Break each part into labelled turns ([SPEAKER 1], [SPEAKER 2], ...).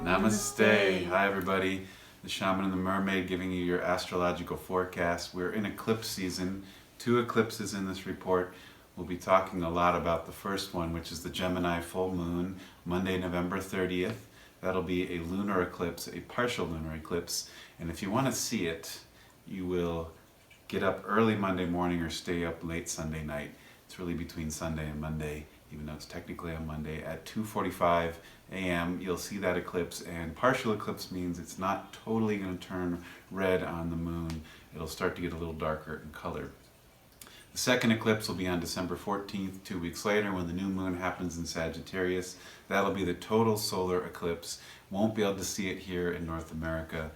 [SPEAKER 1] Namaste. Hi everybody. The Shaman and the Mermaid giving you your astrological forecast. We're in eclipse season. 2 eclipses in this report. We'll be talking a lot about the first one, which is the Gemini Full Moon, Monday, November 30th. That'll be a lunar eclipse, a partial lunar eclipse. And if you want to see it, you will get up early Monday morning or stay up late Sunday night. It's really between Sunday and Monday, even though it's technically on Monday at 2:45 a.m. You'll see that eclipse, and partial eclipse means it's not totally going to turn red on the moon. It'll start to get a little darker in color. The second eclipse will be on December 14th, 2 weeks later, when the new moon happens in Sagittarius. That'll be the total solar eclipse. Won't be able to see it here in North America.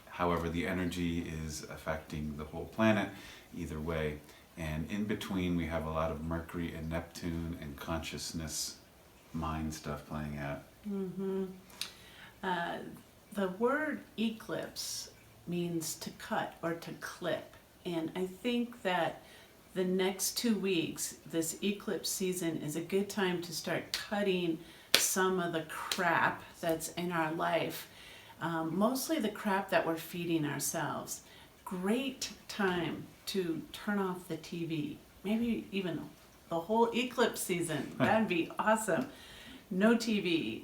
[SPEAKER 1] However, the energy is affecting the whole planet either way. And in between, we have a lot of Mercury and Neptune and consciousness, mind stuff playing out.
[SPEAKER 2] The word eclipse means to cut or to clip. And I think that the next 2 weeks, this eclipse season, is a good time to start cutting some of the crap that's in our life. Mostly the crap that we're feeding ourselves. Great time to turn off the TV. Maybe even the whole eclipse season. That'd be awesome. No TV.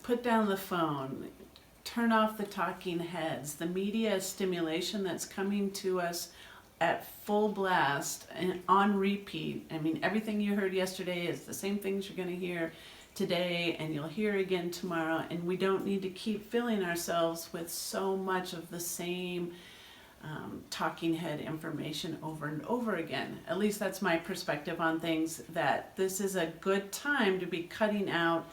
[SPEAKER 2] Put down the phone. Turn off the talking heads. The media stimulation that's coming to us at full blast and on repeat. I mean, everything you heard yesterday is the same things you're going to hear today, and you'll hear again tomorrow. And we don't need to keep filling ourselves with so much of the same talking head information over and over again. At least that's my perspective on things, that this is a good time to be cutting out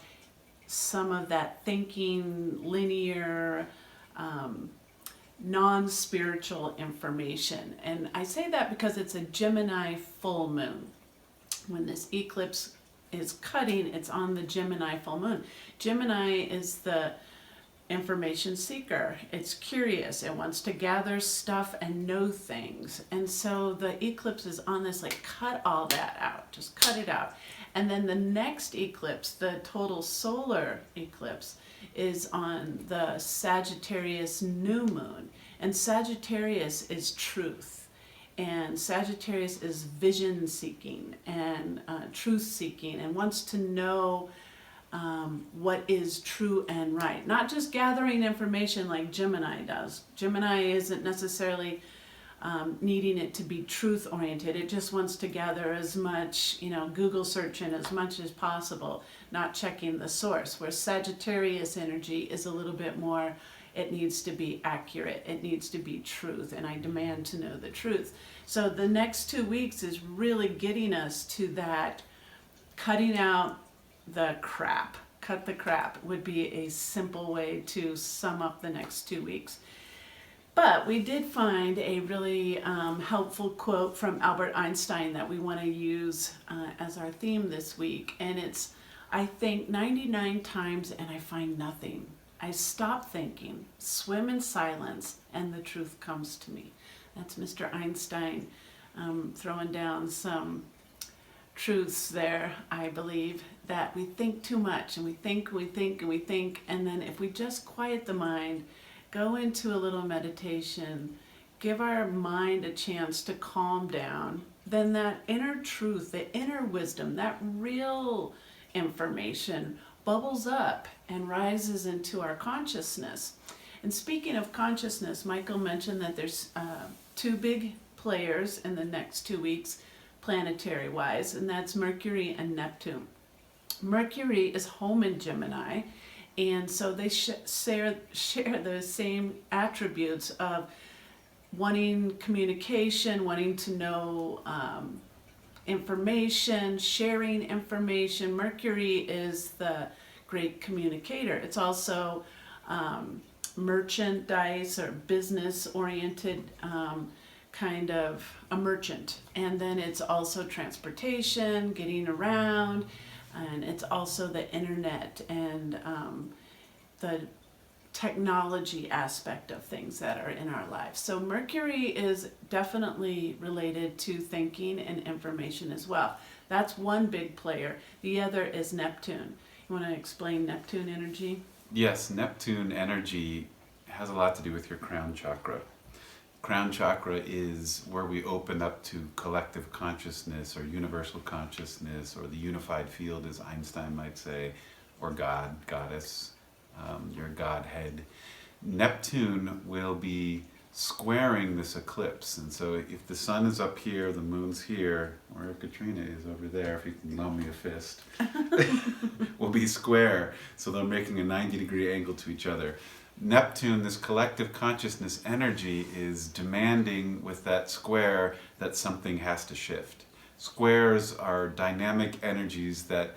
[SPEAKER 2] some of that thinking, linear, non-spiritual information. And I say that because it's a Gemini full moon. When this eclipse is cutting, it's on the Gemini full moon. Gemini is the information seeker. It's curious. It wants to gather stuff and know things. And so the eclipse is on this, like, cut all that out. Just cut it out. And then the next eclipse, the total solar eclipse, is on the Sagittarius new moon. And Sagittarius is truth. And Sagittarius is vision seeking and truth seeking, and wants to know what is true and right. Not just gathering information like Gemini does. Gemini isn't necessarily needing it to be truth oriented. It just wants to gather as much, Google searching as much as possible, not checking the source. Where Sagittarius energy is a little bit more, it needs to be accurate. It needs to be truth, and I demand to know the truth. So the next 2 weeks is really getting us to that cutting out the crap. Cut the crap would be a simple way to sum up the next 2 weeks. But we did find a really helpful quote from Albert Einstein that we want to use as our theme this week. And it's, I think 99 times and I find nothing. I stop thinking, swim in silence, and the truth comes to me. That's Mr. Einstein throwing down some truths there, I believe, that we think too much, and we think, and then if we just quiet the mind, go into a little meditation, give our mind a chance to calm down, then that inner truth, the inner wisdom, that real information bubbles up and rises into our consciousness. And speaking of consciousness, Michael mentioned that there's 2 big players in the next 2 weeks, planetary wise, and that's Mercury and Neptune. Mercury is home in Gemini, and so they share the same attributes of wanting communication, wanting to know information, sharing information. Mercury is the great communicator. It's also merchandise or business oriented, kind of a merchant. And then it's also transportation, getting around, and it's also the internet and the technology aspect of things that are in our lives. So Mercury is definitely related to thinking and information as well. That's one big player. The other is Neptune. You want to explain Neptune energy?
[SPEAKER 1] Yes, Neptune energy has a lot to do with your crown chakra. Crown chakra is where we open up to collective consciousness or universal consciousness, or the unified field, as Einstein might say, or God, goddess, your Godhead. Neptune will be squaring this eclipse, and so if the sun is up here, the moon's here, or Katrina is over there, if you can loan me a fist, will be square, so they're making a 90-degree angle to each other. Neptune, this collective consciousness energy, is demanding with that square that something has to shift. Squares are dynamic energies that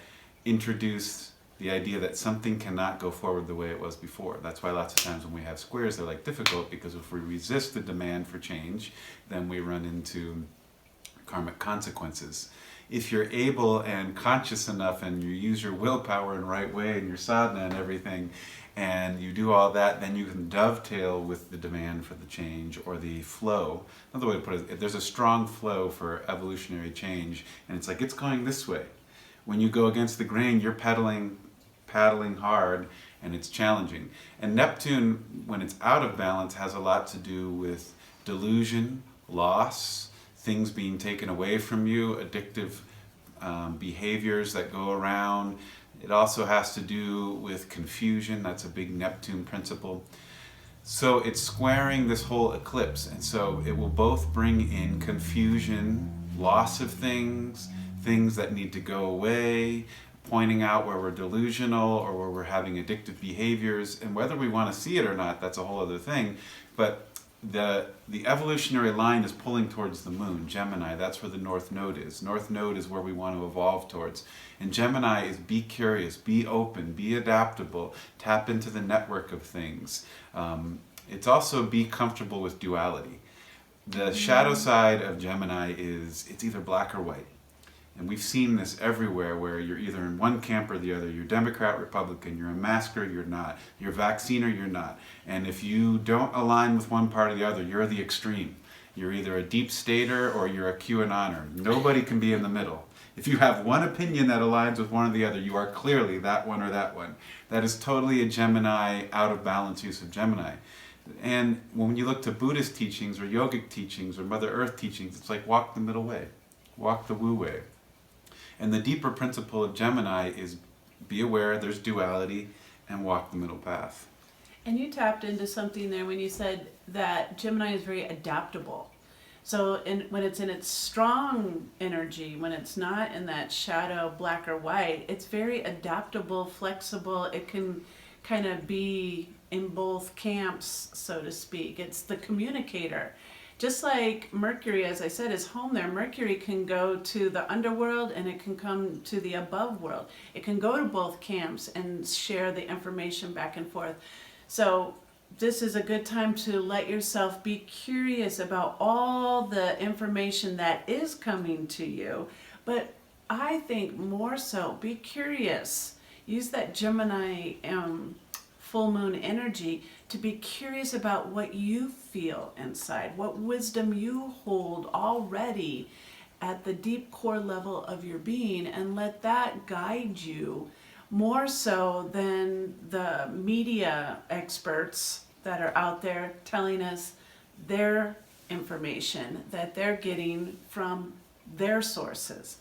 [SPEAKER 1] introduce the idea that something cannot go forward the way it was before. That's why lots of times when we have squares, they're like difficult, because if we resist the demand for change, then we run into karmic consequences. If you're able and conscious enough, and you use your willpower in the right way, and your sadhana and everything, and you do all that, then you can dovetail with the demand for the change, or the flow. Another way to put it, if there's a strong flow for evolutionary change, and it's like, it's going this way. When you go against the grain, you're paddling hard, and it's challenging. And Neptune, when it's out of balance, has a lot to do with delusion, loss, things being taken away from you, addictive behaviors that go around. It also has to do with confusion. That's a big Neptune principle. So it's squaring this whole eclipse, and so it will both bring in confusion, loss of things, things that need to go away, pointing out where we're delusional or where we're having addictive behaviors, and whether we want to see it or not, that's a whole other thing. But the evolutionary line is pulling towards the moon, Gemini. That's where the North Node is. North Node is where we want to evolve towards. And Gemini is be curious, be open, be adaptable, tap into the network of things. It's also be comfortable with duality. The shadow side of Gemini is it's either black or white. And we've seen this everywhere, where you're either in one camp or the other. You're Democrat, Republican, you're a masker, you're not. You're vaccine or you're not. And if you don't align with one part or the other, you're the extreme. You're either a deep stater or you're a Q-Anoner. Nobody can be in the middle. If you have one opinion that aligns with one or the other, you are clearly that one or that one. That is totally a Gemini, out of balance use of Gemini. And when you look to Buddhist teachings or yogic teachings or Mother Earth teachings, it's like walk the middle way, walk the Wu way. And the deeper principle of Gemini is be aware there's duality and walk the middle path.
[SPEAKER 2] And you tapped into something there when you said that Gemini is very adaptable. So when it's in its strong energy, when it's not in that shadow, black or white, it's very adaptable, flexible. It can kind of be in both camps, so to speak. It's the communicator. Just like Mercury, as I said, is home there. Mercury can go to the underworld and it can come to the above world. It can go to both camps and share the information back and forth. So this is a good time to let yourself be curious about all the information that is coming to you. But I think more so, be curious. Use that Gemini full moon energy to be curious about what you feel inside, what wisdom you hold already at the deep core level of your being, and let that guide you more so than the media experts that are out there telling us their information that they're getting from their sources.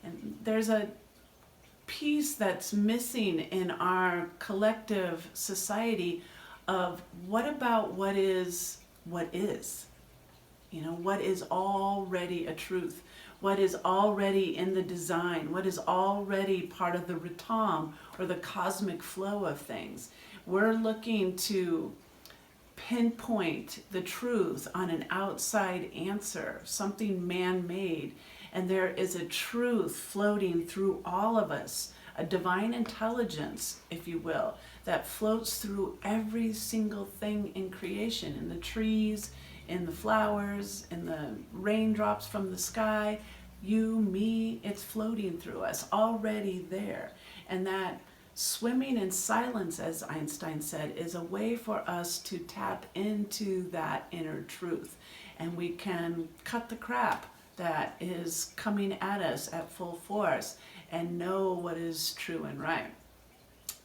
[SPEAKER 2] And there's a piece that's missing in our collective society of what about what is, you know, what is already a truth, what is already in the design, what is already part of the ritam or the cosmic flow of things. We're looking to pinpoint the truth on an outside answer, something man-made, and there is a truth floating through all of us, a divine intelligence, if you will, that floats through every single thing in creation, in the trees, in the flowers, in the raindrops from the sky, you, me, it's floating through us, already there. And that swimming in silence, as Einstein said, is a way for us to tap into that inner truth. And we can cut the crap that is coming at us at full force and know what is true and right.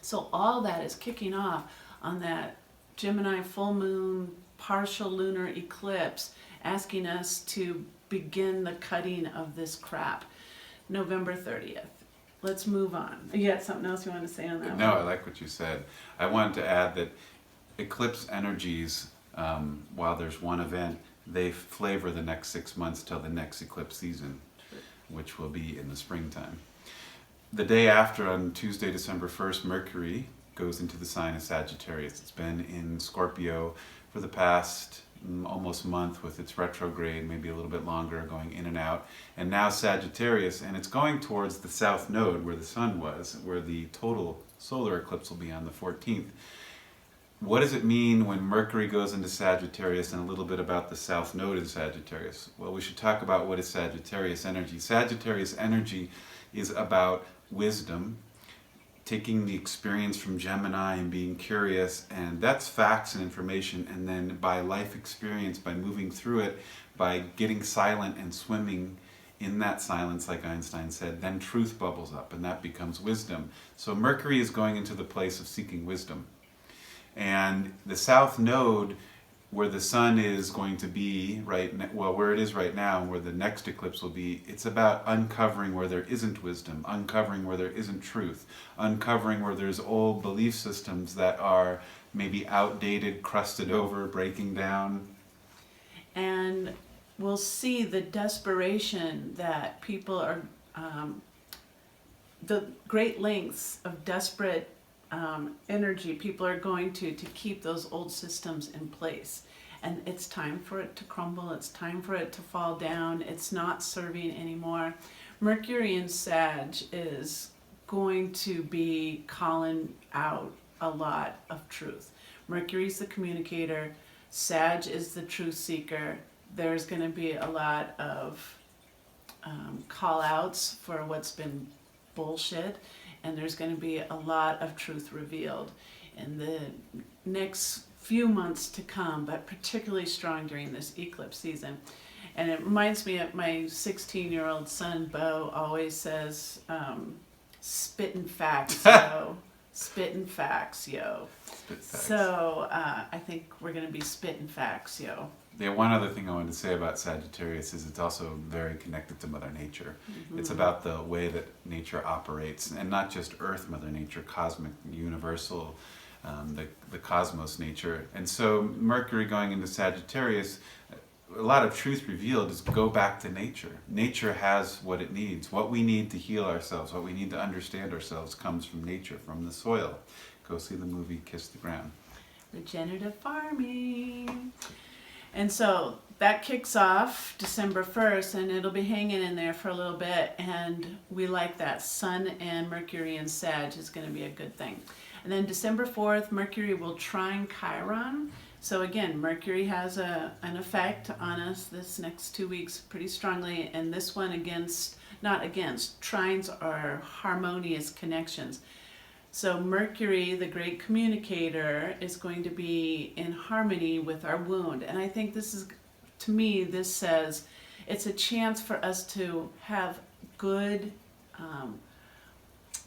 [SPEAKER 2] So all that is kicking off on that Gemini full moon partial lunar eclipse, asking us to begin the cutting of this crap. November 30th. Let's move on. You got something else you want to say on that
[SPEAKER 1] No,
[SPEAKER 2] one?
[SPEAKER 1] I like what you said. I wanted to add that eclipse energies, while there's one event, they flavor the next 6 months till the next eclipse season, which will be in the springtime. The day after, on Tuesday, December 1st, Mercury goes into the sign of Sagittarius. It's been in Scorpio for the past almost month with its retrograde, maybe a little bit longer, going in and out. And now Sagittarius, and it's going towards the south node where the sun was, where the total solar eclipse will be on the 14th. What does it mean when Mercury goes into Sagittarius, and a little bit about the south node in Sagittarius? Well, we should talk about what is Sagittarius energy. Sagittarius energy is about wisdom, taking the experience from Gemini and being curious, and that's facts and information, and then by life experience, by moving through it, by getting silent and swimming in that silence, like Einstein said, then truth bubbles up, and that becomes wisdom. So Mercury is going into the place of seeking wisdom. And the south node, where the sun is going to be where it is right now, and where the next eclipse will be, it's about uncovering where there isn't wisdom, uncovering where there isn't truth, uncovering where there's old belief systems that are maybe outdated, crusted over, breaking down.
[SPEAKER 2] And we'll see the desperation that people are, the great lengths of desperate energy people are going to keep those old systems in place. And it's time for it to crumble. It's time for it to fall down. It's not serving anymore. Mercury in Sag is going to be calling out a lot of truth. Mercury's the communicator. Sag is the truth seeker. There's going to be a lot of call outs for what's been bullshit, and there's going to be a lot of truth revealed in the next few months to come, but particularly strong during this eclipse season. And it reminds me of my 16-year-old son, Bo, always says, spittin' facts, yo. Spittin' facts, yo.
[SPEAKER 1] Spit facts.
[SPEAKER 2] So I think we're going to be spittin' facts, yo.
[SPEAKER 1] Yeah, one other thing I wanted to say about Sagittarius is it's also very connected to Mother Nature.
[SPEAKER 2] Mm-hmm.
[SPEAKER 1] It's about the way that nature operates, and not just Earth, Mother Nature, cosmic, universal, the cosmos nature. And so Mercury going into Sagittarius, a lot of truth revealed is go back to nature. Nature has what it needs. What we need to heal ourselves, what we need to understand ourselves comes from nature, from the soil. Go see the movie Kiss the Ground.
[SPEAKER 2] Regenerative farming. And so that kicks off December 1st, and it'll be hanging in there for a little bit, and we like that. Sun and Mercury in Sag is going to be a good thing. And then December 4th, Mercury will trine Chiron. So again, Mercury has an effect on us this next 2 weeks pretty strongly, and this one not against, trines are harmonious connections. So Mercury, the great communicator, is going to be in harmony with our wound. And I think this is, to me, this says it's a chance for us to have good,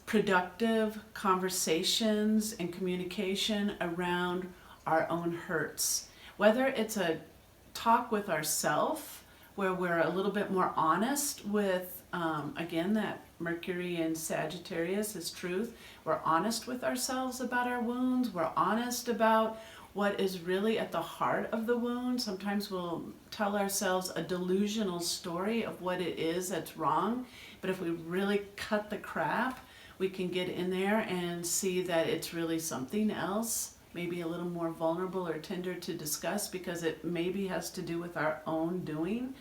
[SPEAKER 2] productive conversations and communication around our own hurts. Whether it's a talk with ourselves, where we're a little bit more honest with, again, that Mercury in Sagittarius is truth. We're honest with ourselves about our wounds. We're honest about what is really at the heart of the wound. Sometimes we'll tell ourselves a delusional story of what it is that's wrong. But if we really cut the crap, we can get in there and see that it's really something else, maybe a little more vulnerable or tender to discuss, because it maybe has to do with our own doing.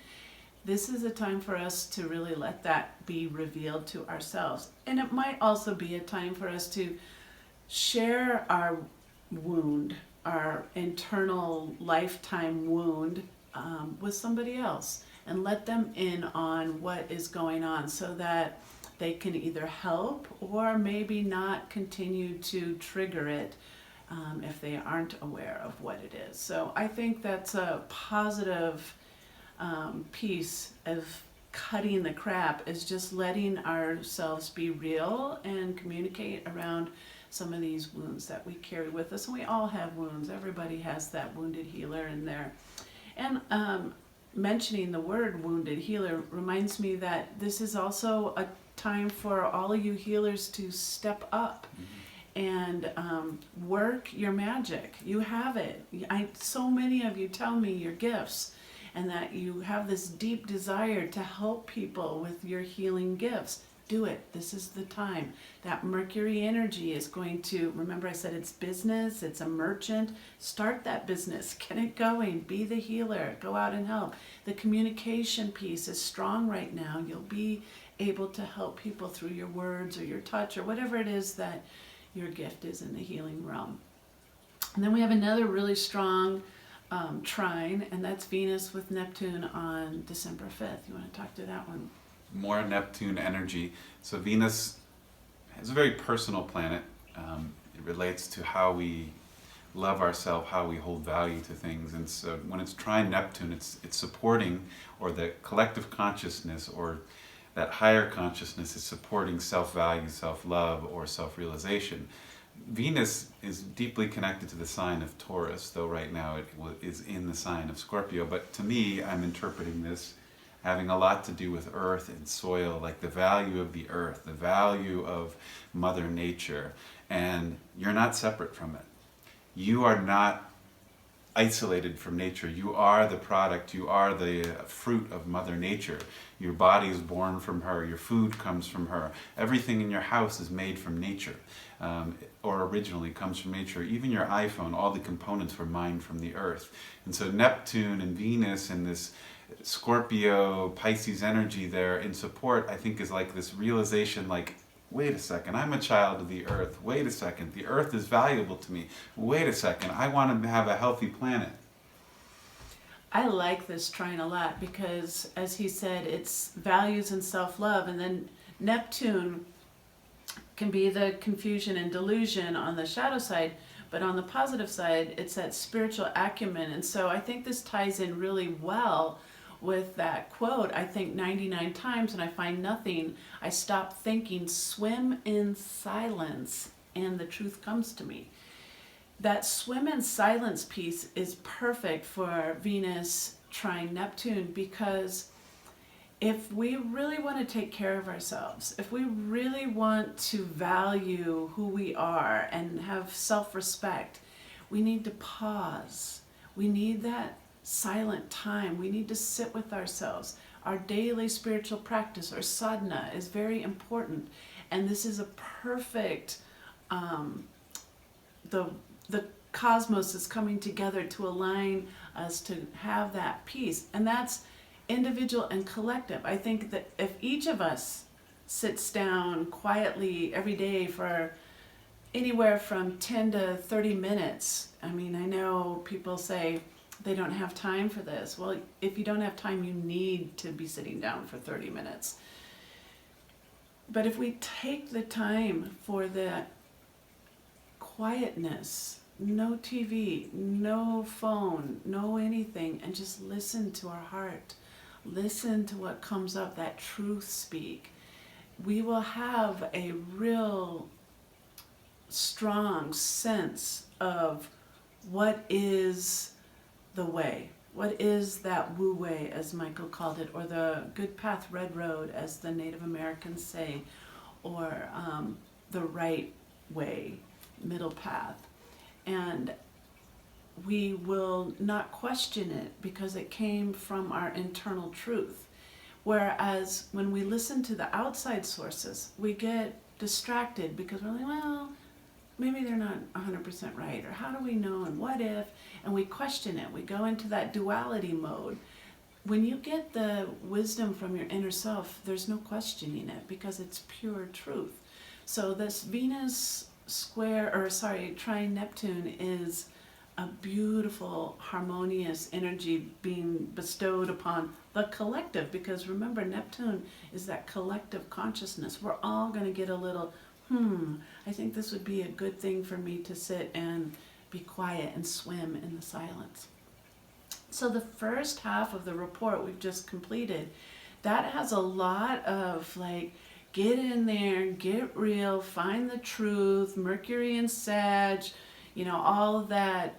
[SPEAKER 2] This is a time for us to really let that be revealed to ourselves. And it might also be a time for us to share our wound, our internal lifetime wound, with somebody else, and let them in on what is going on, so that they can either help or maybe not continue to trigger it if they aren't aware of what it is. So I think that's a positive piece of cutting the crap, is just letting ourselves be real and communicate around some of these wounds that we carry with us. And we all have wounds. Everybody has that wounded healer in there. And mentioning the word wounded healer reminds me that this is also a time for all of you healers to step up and work your magic. You have it. So many of you tell me your gifts and that you have this deep desire to help people with your healing gifts. Do it. This is the time. That Mercury energy is going to, remember I said it's business, it's a merchant. Start that business. Get it going. Be the healer. Go out and help. The communication piece is strong right now. You'll be able to help people through your words or your touch or whatever it is that your gift is in the healing realm. And then we have another really strong trine, and that's Venus with Neptune on December 5th. You want to talk to that one?
[SPEAKER 1] More Neptune energy. So Venus is a very personal planet. It relates to how we love ourselves, how we hold value to things. And so when it's trine Neptune, it's supporting, or the collective consciousness, or that higher consciousness is supporting self-value, self-love, or self-realization. Venus is deeply connected to the sign of Taurus, though right now it is in the sign of Scorpio. But to me, I'm interpreting this having a lot to do with earth and soil, like the value of the earth, the value of Mother Nature. And you're not separate from it. You are not isolated from nature. You are the product, you are the fruit of Mother Nature. Your body is born from her, your food comes from her. Everything in your house is made from nature, or originally comes from nature. Even your iPhone, all the components were mined from the earth. And so Neptune and Venus and this Scorpio, Pisces energy there in support, I think, is like this realization, like, wait a second, I'm a child of the earth. Wait a second, the earth is valuable to me. Wait a second, I want to have a healthy planet.
[SPEAKER 2] I like this trine a lot because, as he said, it's values and self-love. And then Neptune can be the confusion and delusion on the shadow side, but on the positive side, it's that spiritual acumen. And so I think this ties in really well with that quote. I think 99 times and I find nothing. I stop thinking, swim in silence, and the truth comes to me. That swim in silence piece is perfect for Venus trine Neptune, because if we really want to take care of ourselves, if we really want to value who we are and have self-respect, we need to pause. We need that silent time. We need to sit with ourselves. Our daily spiritual practice, or sadhana, is very important. And this is a perfect, the cosmos is coming together to align us to have that peace. And that's individual and collective. I think that if each of us sits down quietly every day for anywhere from 10 to 30 minutes, I mean, I know people say they don't have time for this. Well, if you don't have time, you need to be sitting down for 30 minutes. But if we take the time for the quietness, no TV, no phone, no anything, and just listen to our heart, listen to what comes up, that truth speak, we will have a real strong sense of what is the way. What is that wu way, as Michael called it, or the good path, red road, as the Native Americans say, or the right way, middle path. And we will not question it because it came from our internal truth. Whereas when we listen to the outside sources, we get distracted because we're like, well, maybe they're not 100% right, or how do we know, and what if, and we question it. We go into that duality mode. When you get the wisdom from your inner self, there's no questioning it because it's pure truth. So this Venus trine Neptune is a beautiful, harmonious energy being bestowed upon the collective, because remember, Neptune is that collective consciousness. We're all going to get a little, I think this would be a good thing for me to sit and be quiet and swim in the silence. So the first half of the report we've just completed, that has a lot of like get in there, get real, find the truth, Mercury and Sag, all of that,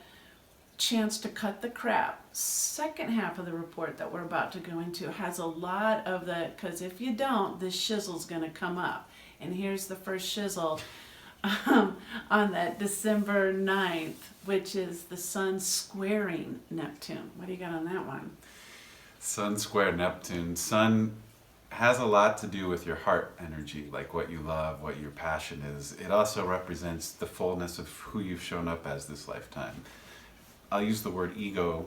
[SPEAKER 2] chance to cut the crap. Second half of the report that we're about to go into has a lot of the, because if you don't, this shizzle's going to come up. And here's the first shizzle on that December 9th, which is the Sun squaring Neptune. What do you got on that one?
[SPEAKER 1] Sun square Neptune. Sun has a lot to do with your heart energy, like what you love, what your passion is. It also represents the fullness of who you've shown up as this lifetime. I'll use the word ego,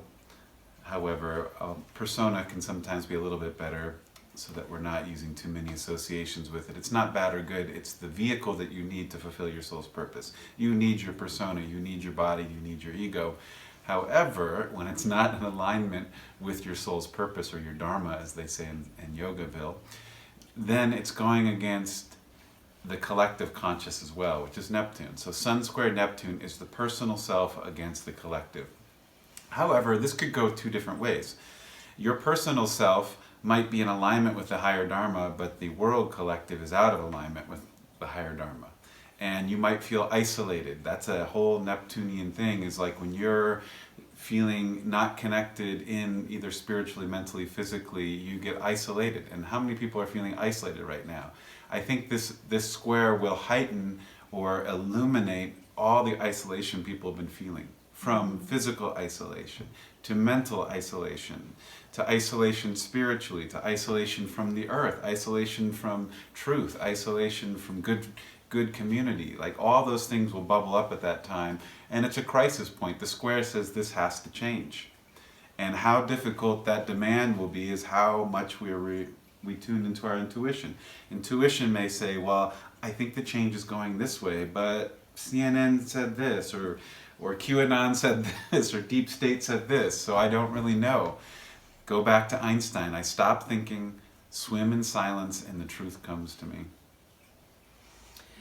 [SPEAKER 1] however, persona can sometimes be a little bit better so that we're not using too many associations with it. It's not bad or good, it's the vehicle that you need to fulfill your soul's purpose. You need your persona, you need your body, you need your ego. However, when it's not in alignment with your soul's purpose or your dharma, as they say in Yogaville, then it's going against the collective conscious as well, which is Neptune. So Sun square Neptune is the personal self against the collective. However, this could go two different ways. Your personal self might be in alignment with the higher dharma, but the world collective is out of alignment with the higher dharma. And you might feel isolated. That's a whole Neptunian thing, is like when you're feeling not connected in either spiritually, mentally, physically, you get isolated. And how many people are feeling isolated right now? I think this square will heighten or illuminate all the isolation people have been feeling, from physical isolation to mental isolation, to isolation spiritually, to isolation from the earth, isolation from truth, isolation from good community. Like all those things will bubble up at that time, and it's a crisis point. The square says this has to change. And how difficult that demand will be is how much we tune into our intuition. Intuition may say, well, I think the change is going this way, but CNN said this, or Q-Anon said this, or Deep State said this, so I don't really know. Go back to Einstein. I stop thinking, swim in silence, and the truth comes to me.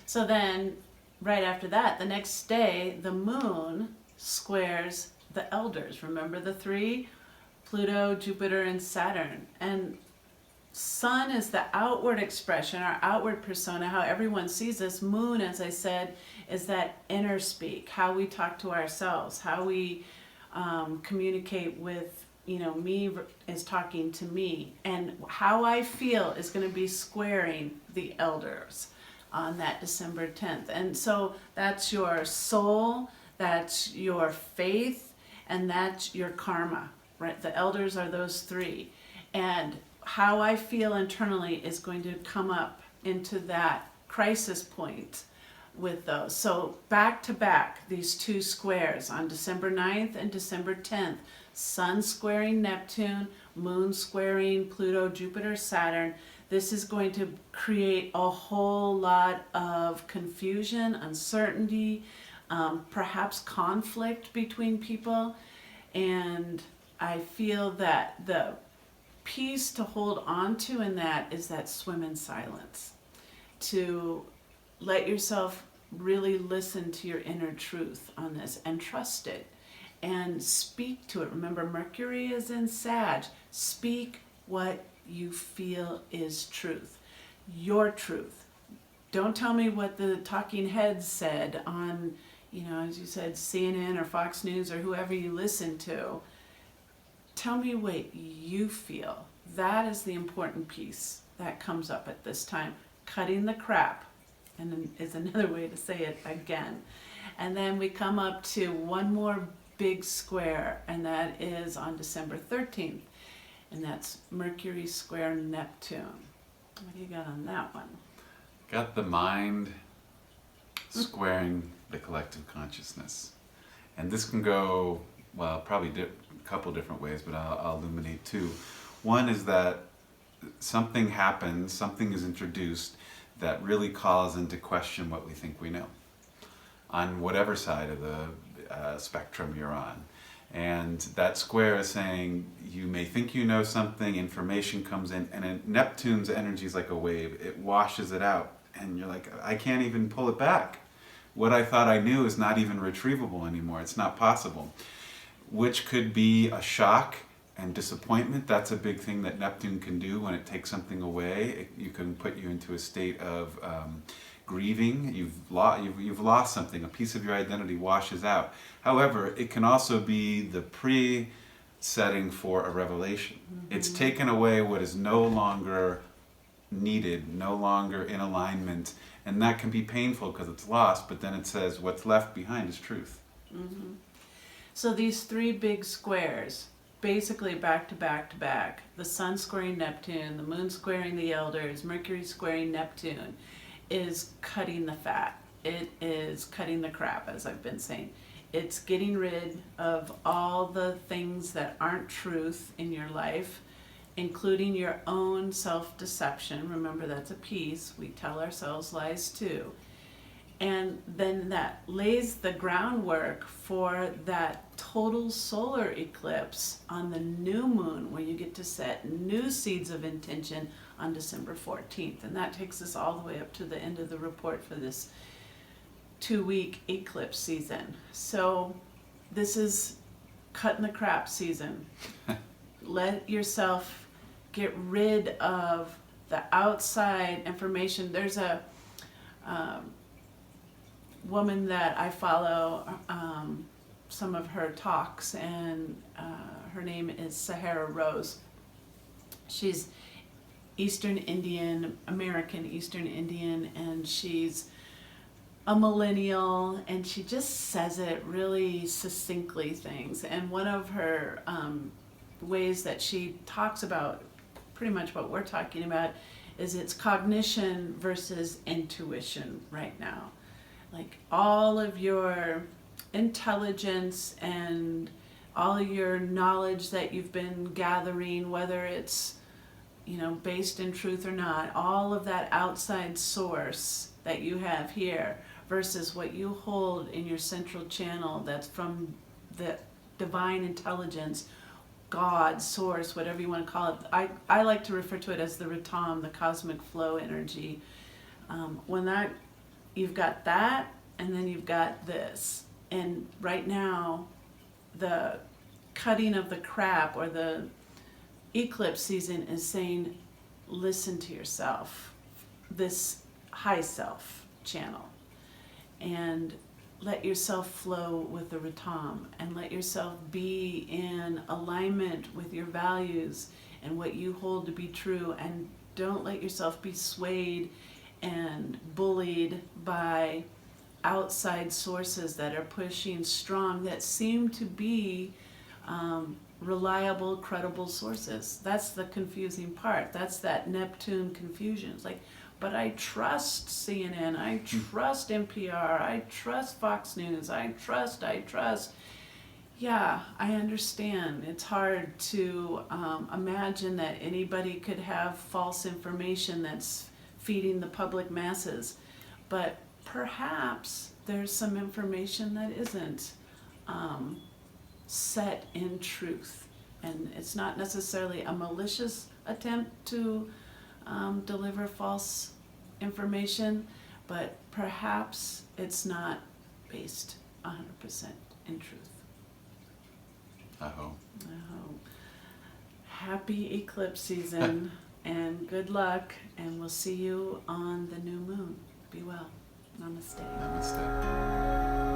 [SPEAKER 2] So then, right after that, the next day, the moon squares the elders. Remember the three? Pluto, Jupiter, and Saturn. And Sun is the outward expression, our outward persona, how everyone sees us. Moon, as I said, is that inner speak, how we talk to ourselves, how we communicate with, me is talking to me. And how I feel is going to be squaring the elders on that December 10th. And so that's your soul, that's your faith, and that's your karma, right? The elders are those three. And how I feel internally is going to come up into that crisis point with those. So back to back, these two squares on December 9th and December 10th, Sun squaring Neptune, Moon squaring Pluto, Jupiter, Saturn. This is going to create a whole lot of confusion, uncertainty, perhaps conflict between people. And I feel that the piece to hold on to in that is that swim in silence. To let yourself really listen to your inner truth on this and trust it and speak to it. Remember, Mercury is in Sag. Speak what you feel is truth. Your truth. Don't tell me what the talking heads said on, as you said, CNN or Fox News or whoever you listen to. Tell me what you feel. That is the important piece that comes up at this time. Cutting the crap, and is another way to say it again. And then we come up to one more big square, and that is on December 13th. And that's Mercury square Neptune. What do you got on that one?
[SPEAKER 1] Got the mind squaring the collective consciousness. And this can go, well, probably a couple different ways, but I'll illuminate two. One is that something happens, something is introduced that really calls into question what we think we know, on whatever side of the spectrum you're on. And that square is saying you may think you know something, information comes in, and Neptune's energy is like a wave. It washes it out, and you're like, I can't even pull it back. What I thought I knew is not even retrievable anymore. It's not possible. Which could be a shock and disappointment. That's a big thing that Neptune can do when it takes something away. You can put you into a state of grieving. You've lost something. A piece of your identity washes out. However, it can also be the setting for a revelation. It's taken away what is no longer needed, no longer in alignment, and that can be painful because it's lost, but then it says what's left behind is truth.
[SPEAKER 2] So these three big squares, basically back to back to back, the sun squaring Neptune, the moon squaring the elders, Mercury squaring Neptune, is cutting the fat. It is cutting the crap, as I've been saying. It's getting rid of all the things that aren't truth in your life, including your own self-deception. Remember, that's a piece. We tell ourselves lies too. And then that lays the groundwork for that total solar eclipse on the new moon, where you get to set new seeds of intention on December 14th. And that takes us all the way up to the end of the report for this 2-week eclipse season. So this is cutting the crap season. Let yourself get rid of the outside information. There's a woman that I follow, some of her talks, and her name is Sahara Rose. She's Eastern Indian, American Eastern Indian, and she's a millennial, and she just says it really succinctly things. And one of her ways that she talks about pretty much what we're talking about is it's cognition versus intuition right now. Like all of your intelligence and all of your knowledge that you've been gathering, whether it's, you know, based in truth or not, all of that outside source that you have here versus what you hold in your central channel that's from the divine intelligence, God, source, whatever you want to call it. I like to refer to it as the Ratam, the cosmic flow energy. When that, you've got that, and then you've got this. And right now, the cutting of the crap, or the eclipse season, is saying, listen to yourself, this high self channel, and let yourself flow with the Ratam, and let yourself be in alignment with your values and what you hold to be true, and don't let yourself be swayed and bullied by outside sources that are pushing strong, that seem to be reliable, credible sources. That's the confusing part. That's that Neptune confusion. It's like, but I trust CNN, I trust NPR, I trust Fox News, I trust. Yeah, I understand. It's hard to imagine that anybody could have false information that's feeding the public masses. But perhaps there's some information that isn't set in truth. And it's not necessarily a malicious attempt to deliver false information, but perhaps it's not based 100% in truth.
[SPEAKER 1] I hope.
[SPEAKER 2] Happy eclipse season and good luck, and we'll see you on the new moon. Be well. Namaste.
[SPEAKER 1] Namaste.